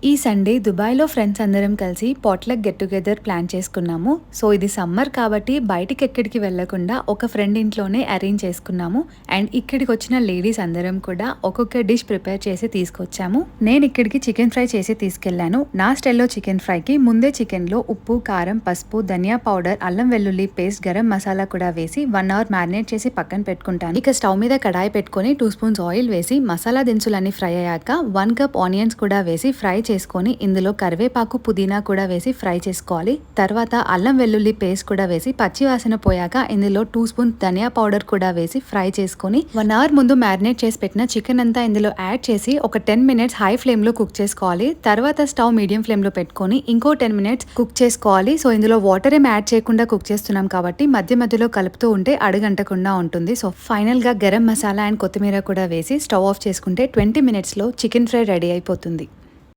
ఈ సండే దుబాయ్లో ఫ్రెండ్స్ అందరం కలిసి పాట్లక్ గెట్ టుగెదర్ ప్లాన్ చేసుకున్నాము. సో ఇది సమ్మర్ కాబట్టి బయటికి ఎక్కడికి వెళ్లకుండా ఒక ఫ్రెండ్ ఇంట్లోనే అరేంజ్ చేసుకున్నాము. అండ్ ఇక్కడికి వచ్చిన లేడీస్ అందరం కూడా ఒక్కొక్క డిష్ ప్రిపేర్ చేసి తీసుకొచ్చాము. నేను ఇక్కడికి చికెన్ ఫ్రై చేసి తీసుకెళ్లాను. నా స్టైల్లో చికెన్ ఫ్రైకి ముందే చికెన్లో ఉప్పు, కారం, పసుపు, ధనియా పౌడర్, అల్లం వెల్లుల్లి పేస్ట్, గరం మసాలా కూడా వేసి 1 అవర్ మ్యారినేట్ చేసి పక్కన పెట్టుకుంటాను. ఇక స్టవ్ మీద కడాయి పెట్టుకొని 2 స్పూన్స్ ఆయిల్ వేసి మసాలా దినుసులన్నీ ఫ్రై అయ్యాక 1 కప్ ఆనియన్స్ కూడా వేసి ఫ్రై చేసుకొని ఇందులో కరివేపాకు, పుదీనా కూడా వేసి ఫ్రై చేసుకోవాలి. తర్వాత అల్లం వెల్లుల్లి పేస్ట్ కూడా వేసి పచ్చి వాసన పోయాక ఇందులో 2 స్పూన్స్ ధనియా పౌడర్ కూడా వేసి ఫ్రై చేసుకొని 1 అవర్ ముందు మ్యారినేట్ చేసి పెట్టిన చికెన్ అంతా ఇందులో యాడ్ చేసి ఒక 10 మినిట్స్ హై ఫ్లేమ్ లో కుక్ చేసుకోవాలి. తర్వాత స్టవ్ మీడియం ఫ్లేమ్ లో పెట్టుకొని ఇంకో 10 మినిట్స్ కుక్ చేసుకోవాలి. సో ఇందులో వాటర్ ఏం యాడ్ చేయకుండా కుక్ చేస్తున్నాం కాబట్టి మధ్య మధ్యలో కలుపుతూ ఉంటే అడుగంటకుండా ఉంటుంది. సో ఫైనల్ గా గరం మసాలా అండ్ కొత్తిమీర కూడా వేసి స్టవ్ ఆఫ్ చేసుకుంటే 20 మినిట్స్ లో చికెన్ ఫ్రై రెడీ అయిపోతుంది.